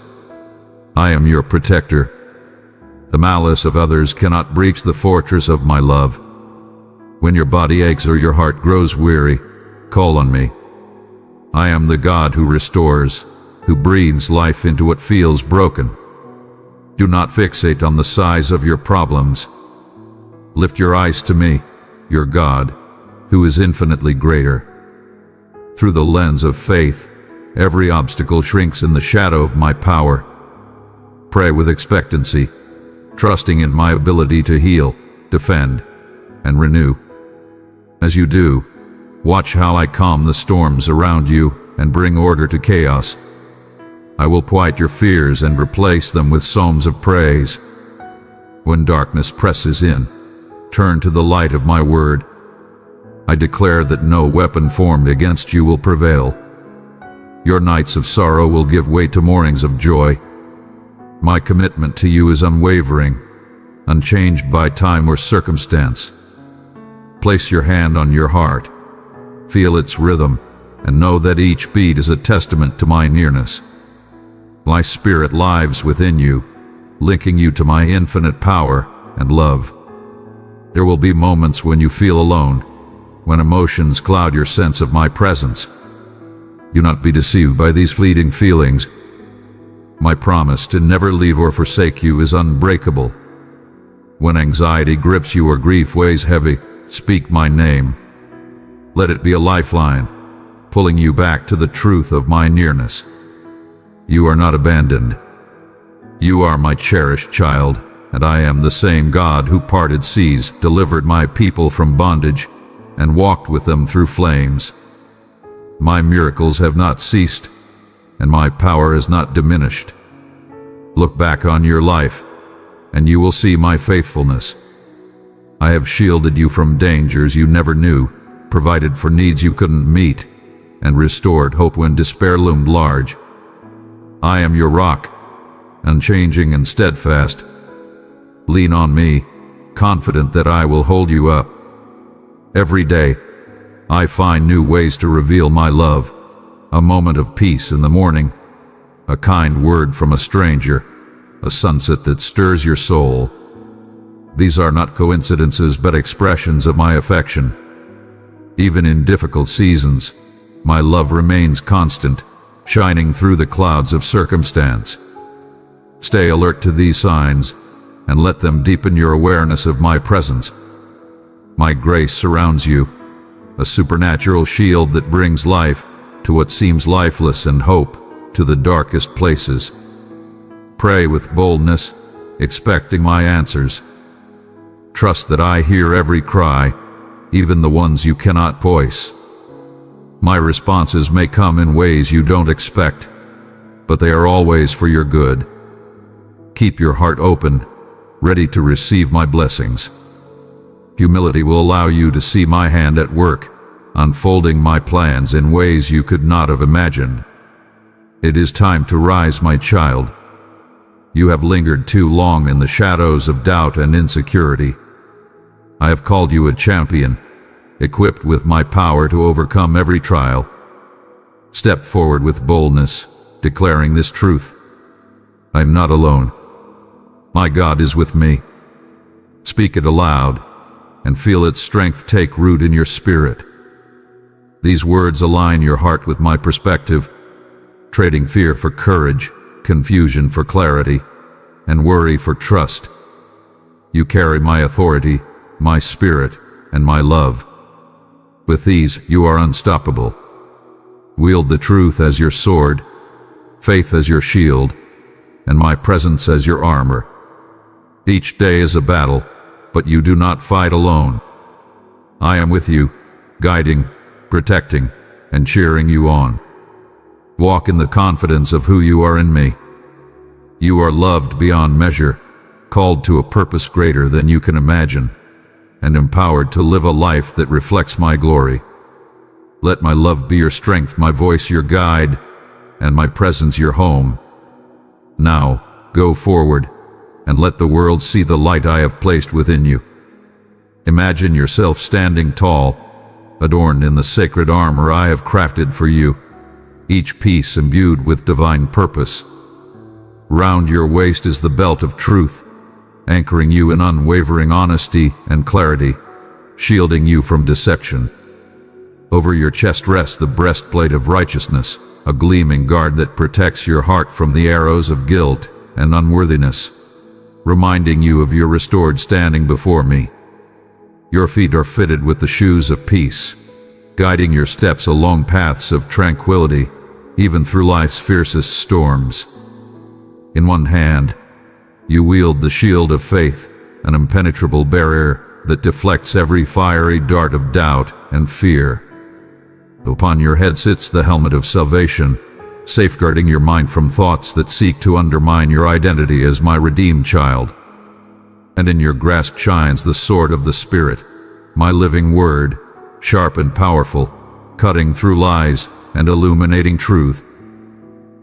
I am your protector. The malice of others cannot breach the fortress of my love. When your body aches or your heart grows weary, call on me. I am the God who restores, who breathes life into what feels broken. Do not fixate on the size of your problems. Lift your eyes to me, your God, who is infinitely greater. Through the lens of faith, every obstacle shrinks in the shadow of my power. Pray with expectancy, trusting in my ability to heal, defend, and renew. As you do, watch how I calm the storms around you and bring order to chaos. I will quiet your fears and replace them with psalms of praise. When darkness presses in, turn to the light of my word. I declare that no weapon formed against you will prevail. Your nights of sorrow will give way to mornings of joy. My commitment to you is unwavering, unchanged by time or circumstance. Place your hand on your heart, feel its rhythm, and know that each beat is a testament to my nearness. My spirit lives within you, linking you to my infinite power and love. There will be moments when you feel alone, when emotions cloud your sense of my presence. Do not be deceived by these fleeting feelings. My promise to never leave or forsake you is unbreakable. When anxiety grips you or grief weighs heavy, speak my name. Let it be a lifeline, pulling you back to the truth of my nearness. You are not abandoned. You are my cherished child, and I am the same God who parted seas, delivered my people from bondage, and walked with them through flames. My miracles have not ceased, and my power is not diminished. Look back on your life, and you will see my faithfulness. I have shielded you from dangers you never knew, provided for needs you couldn't meet, and restored hope when despair loomed large. I am your rock, unchanging and steadfast. Lean on me, confident that I will hold you up. Every day, I find new ways to reveal my love. A moment of peace in the morning, a kind word from a stranger, a sunset that stirs your soul. These are not coincidences but expressions of my affection. Even in difficult seasons, my love remains constant, shining through the clouds of circumstance. Stay alert to these signs, and let them deepen your awareness of my presence. My grace surrounds you, a supernatural shield that brings life to what seems lifeless and hope to the darkest places. Pray with boldness, expecting my answers. Trust that I hear every cry, even the ones you cannot voice. My responses may come in ways you don't expect, but they are always for your good. Keep your heart open, ready to receive my blessings. Humility will allow you to see my hand at work, unfolding my plans in ways you could not have imagined. It is time to rise, my child. You have lingered too long in the shadows of doubt and insecurity. I have called you a champion, equipped with my power to overcome every trial. Step forward with boldness, declaring this truth. I am not alone. My God is with me. Speak it aloud, and feel its strength take root in your spirit. These words align your heart with my perspective, trading fear for courage, confusion for clarity, and worry for trust. You carry my authority, my spirit, and my love. With these, you are unstoppable. Wield the truth as your sword, faith as your shield, and my presence as your armor. Each day is a battle, but you do not fight alone. I am with you, guiding, protecting, and cheering you on. Walk in the confidence of who you are in me. You are loved beyond measure, called to a purpose greater than you can imagine, and empowered to live a life that reflects my glory. Let my love be your strength, my voice your guide, and my presence your home. Now, go forward, and let the world see the light I have placed within you. Imagine yourself standing tall, adorned in the sacred armor I have crafted for you, each piece imbued with divine purpose. Round your waist is the belt of truth, anchoring you in unwavering honesty and clarity, shielding you from deception. Over your chest rests the breastplate of righteousness, a gleaming guard that protects your heart from the arrows of guilt and unworthiness, reminding you of your restored standing before me. Your feet are fitted with the shoes of peace, guiding your steps along paths of tranquility, even through life's fiercest storms. In one hand, you wield the shield of faith, an impenetrable barrier that deflects every fiery dart of doubt and fear. Upon your head sits the helmet of salvation, safeguarding your mind from thoughts that seek to undermine your identity as my redeemed child. And in your grasp shines the sword of the Spirit, my living word, sharp and powerful, cutting through lies and illuminating truth.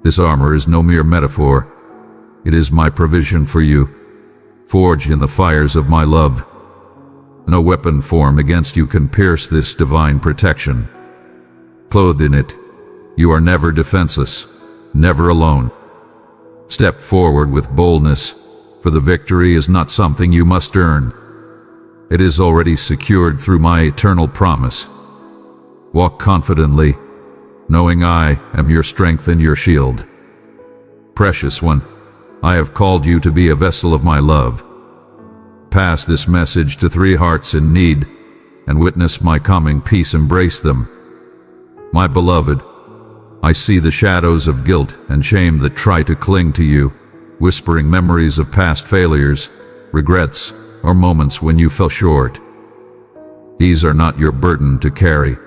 This armor is no mere metaphor. It is my provision for you, forged in the fires of my love. No weapon formed against you can pierce this divine protection. Clothed in it, you are never defenseless, never alone. Step forward with boldness, for the victory is not something you must earn. It is already secured through my eternal promise. Walk confidently, knowing I am your strength and your shield. Precious one, I have called you to be a vessel of my love. Pass this message to 3 hearts in need, and witness my coming peace. Embrace them. My beloved, I see the shadows of guilt and shame that try to cling to you, whispering memories of past failures, regrets, or moments when you fell short. These are not your burden to carry.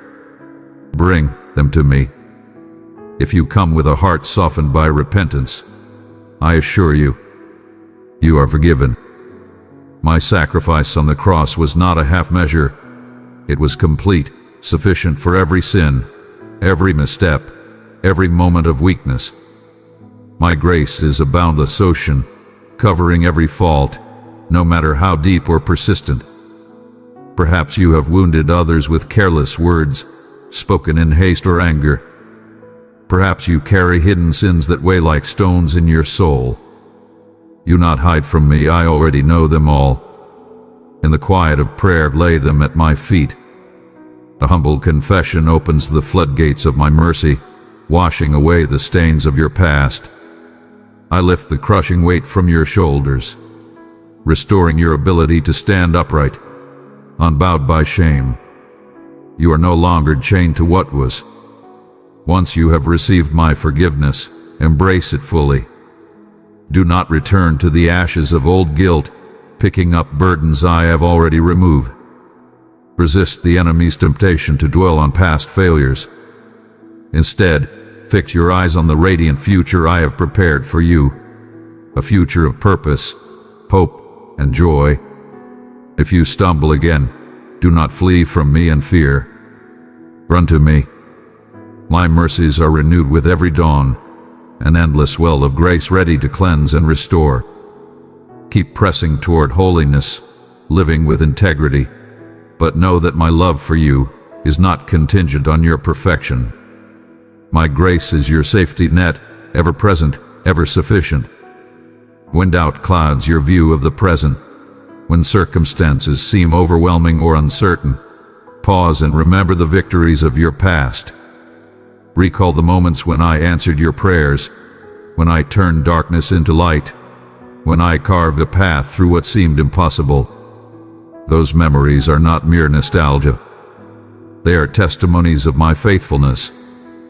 Bring them to me. If you come with a heart softened by repentance, I assure you, you are forgiven. My sacrifice on the cross was not a half measure. It was complete, sufficient for every sin, every misstep, every moment of weakness. My grace is a boundless ocean, covering every fault, no matter how deep or persistent. Perhaps you have wounded others with careless words, spoken in haste or anger. Perhaps you carry hidden sins that weigh like stones in your soul. Do not hide from me, I already know them all. In the quiet of prayer, lay them at my feet. A humble confession opens the floodgates of my mercy, washing away the stains of your past. I lift the crushing weight from your shoulders, restoring your ability to stand upright, unbowed by shame. You are no longer chained to what was. Once you have received my forgiveness, embrace it fully. Do not return to the ashes of old guilt, picking up burdens I have already removed. Resist the enemy's temptation to dwell on past failures. Instead, fix your eyes on the radiant future I have prepared for you, a future of purpose, hope, and joy. If you stumble again, do not flee from me in fear. Run to me. My mercies are renewed with every dawn, an endless well of grace ready to cleanse and restore. Keep pressing toward holiness, living with integrity, but know that my love for you is not contingent on your perfection. My grace is your safety net, ever present, ever sufficient. When doubt clouds your view of the present, when circumstances seem overwhelming or uncertain, pause and remember the victories of your past. Recall the moments when I answered your prayers, when I turned darkness into light, when I carved a path through what seemed impossible. Those memories are not mere nostalgia. They are testimonies of my faithfulness,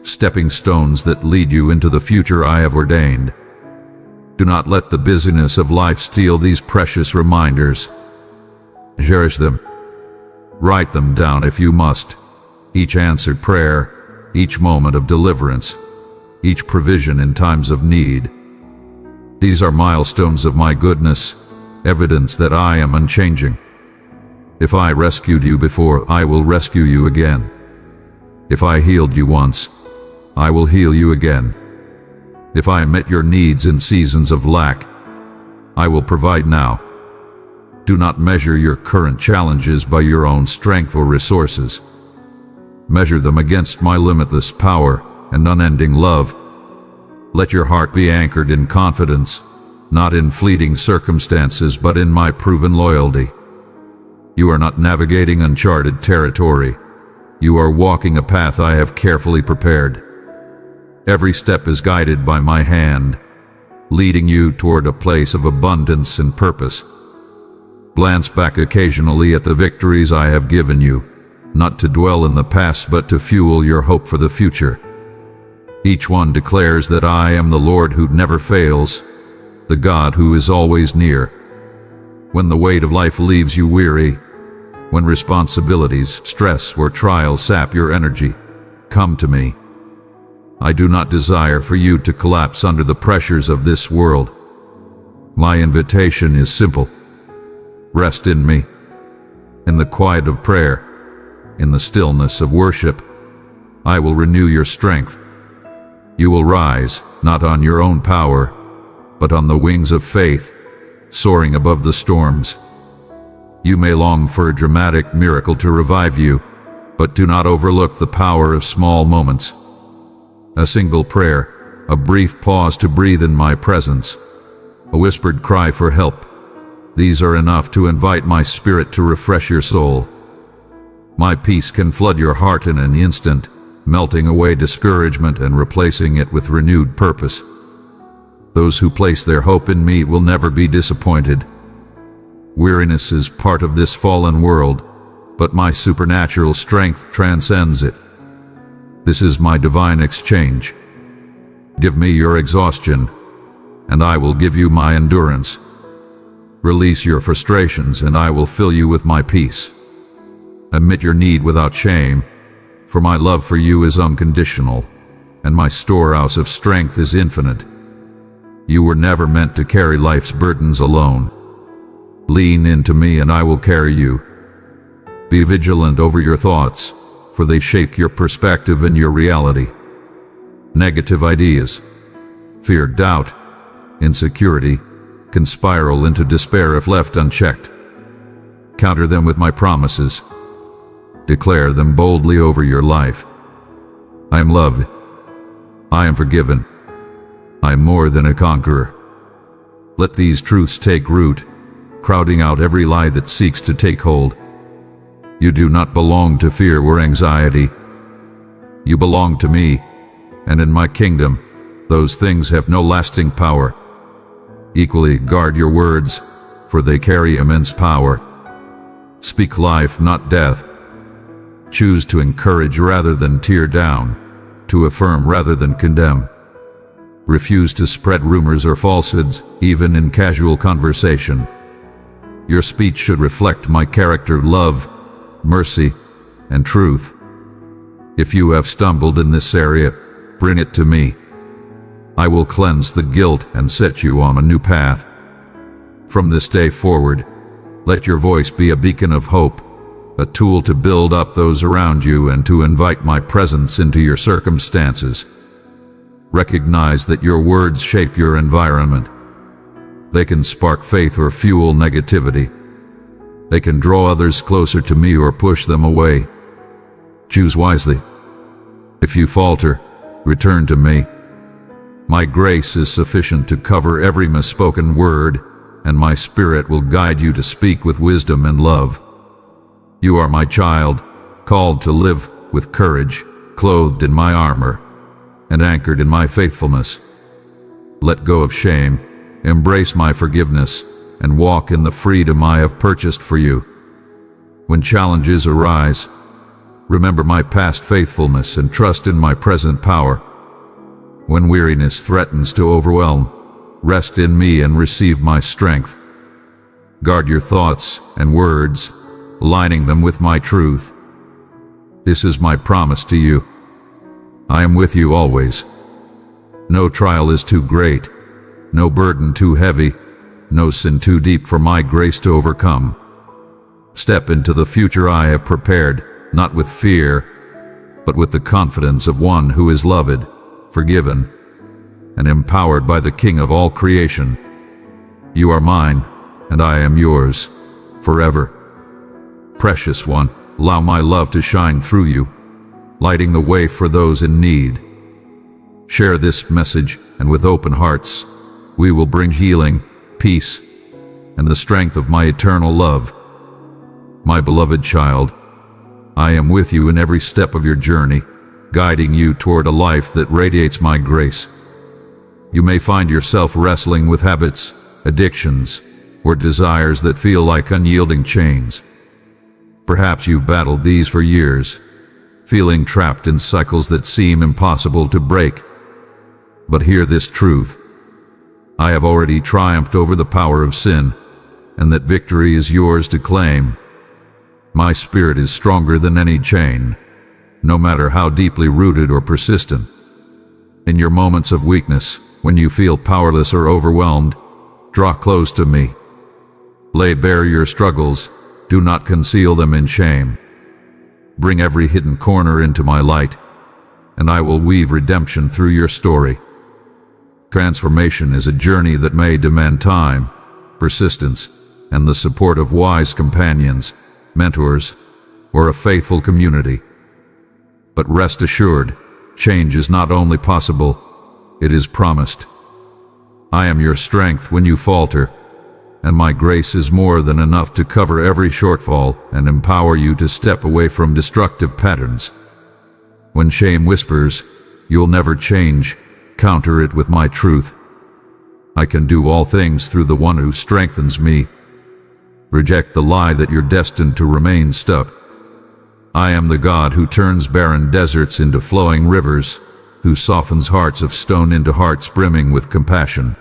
stepping stones that lead you into the future I have ordained. Do not let the busyness of life steal these precious reminders. Cherish them. Write them down if you must. Each answered prayer, each moment of deliverance, each provision in times of need. These are milestones of my goodness, evidence that I am unchanging. If I rescued you before, I will rescue you again. If I healed you once, I will heal you again. If I met your needs in seasons of lack, I will provide now. Do not measure your current challenges by your own strength or resources. Measure them against my limitless power and unending love. Let your heart be anchored in confidence, not in fleeting circumstances but in my proven loyalty. You are not navigating uncharted territory. You are walking a path I have carefully prepared. Every step is guided by my hand, leading you toward a place of abundance and purpose. Glance back occasionally at the victories I have given you, not to dwell in the past but to fuel your hope for the future. Each one declares that I am the Lord who never fails, the God who is always near. When the weight of life leaves you weary, when responsibilities, stress, or trials sap your energy, come to me. I do not desire for you to collapse under the pressures of this world. My invitation is simple. Rest in me. In the quiet of prayer, in the stillness of worship, I will renew your strength. You will rise, not on your own power, but on the wings of faith, soaring above the storms. You may long for a dramatic miracle to revive you, but do not overlook the power of small moments. A single prayer, a brief pause to breathe in my presence, a whispered cry for help. These are enough to invite my spirit to refresh your soul. My peace can flood your heart in an instant, melting away discouragement and replacing it with renewed purpose. Those who place their hope in me will never be disappointed. Weariness is part of this fallen world, but my supernatural strength transcends it. This is my divine exchange. Give me your exhaustion, and I will give you my endurance. Release your frustrations, and I will fill you with my peace. Admit your need without shame, for my love for you is unconditional, and my storehouse of strength is infinite. You were never meant to carry life's burdens alone. Lean into me and I will carry you. Be vigilant over your thoughts, for they shape your perspective and your reality. Negative ideas, fear, doubt, insecurity can spiral into despair if left unchecked. Counter them with my promises. Declare them boldly over your life. I am loved. I am forgiven. I am more than a conqueror. Let these truths take root, crowding out every lie that seeks to take hold. You do not belong to fear or anxiety. You belong to me, and in my kingdom, those things have no lasting power. Equally, guard your words, for they carry immense power. Speak life, not death. Choose to encourage rather than tear down, to affirm rather than condemn. Refuse to spread rumors or falsehoods, even in casual conversation. Your speech should reflect my character, love, mercy, and truth. If you have stumbled in this area, bring it to me. I will cleanse the guilt and set you on a new path. From this day forward, let your voice be a beacon of hope, a tool to build up those around you and to invite my presence into your circumstances. Recognize that your words shape your environment. They can spark faith or fuel negativity. They can draw others closer to me or push them away. Choose wisely. If you falter, return to me. My grace is sufficient to cover every misspoken word, and my spirit will guide you to speak with wisdom and love. You are my child, called to live with courage, clothed in my armor, and anchored in my faithfulness. Let go of shame, embrace my forgiveness, and walk in the freedom I have purchased for you. When challenges arise, remember my past faithfulness and trust in my present power. When weariness threatens to overwhelm, rest in me and receive my strength. Guard your thoughts and words, aligning them with my truth. This is my promise to you. I am with you always. No trial is too great, no burden too heavy, no sin too deep for my grace to overcome. Step into the future I have prepared, not with fear, but with the confidence of one who is loved, forgiven, and empowered by the King of all creation. You are mine, and I am yours, forever. Precious one, allow my love to shine through you, lighting the way for those in need. Share this message, and with open hearts, we will bring healing, peace, and the strength of my eternal love. My beloved child, I am with you in every step of your journey, guiding you toward a life that radiates my grace. You may find yourself wrestling with habits, addictions, or desires that feel like unyielding chains. Perhaps you've battled these for years, feeling trapped in cycles that seem impossible to break. But hear this truth. I have already triumphed over the power of sin, and that victory is yours to claim. My spirit is stronger than any chain, no matter how deeply rooted or persistent. In your moments of weakness, when you feel powerless or overwhelmed, draw close to me. Lay bare your struggles, do not conceal them in shame. Bring every hidden corner into my light, and I will weave redemption through your story. Transformation is a journey that may demand time, persistence, and the support of wise companions, mentors, or a faithful community. But rest assured, change is not only possible, it is promised. I am your strength when you falter, and my grace is more than enough to cover every shortfall and empower you to step away from destructive patterns. When shame whispers, "You'll never change," counter it with my truth. I can do all things through the one who strengthens me. Reject the lie that you're destined to remain stuck. I am the God who turns barren deserts into flowing rivers, who softens hearts of stone into hearts brimming with compassion.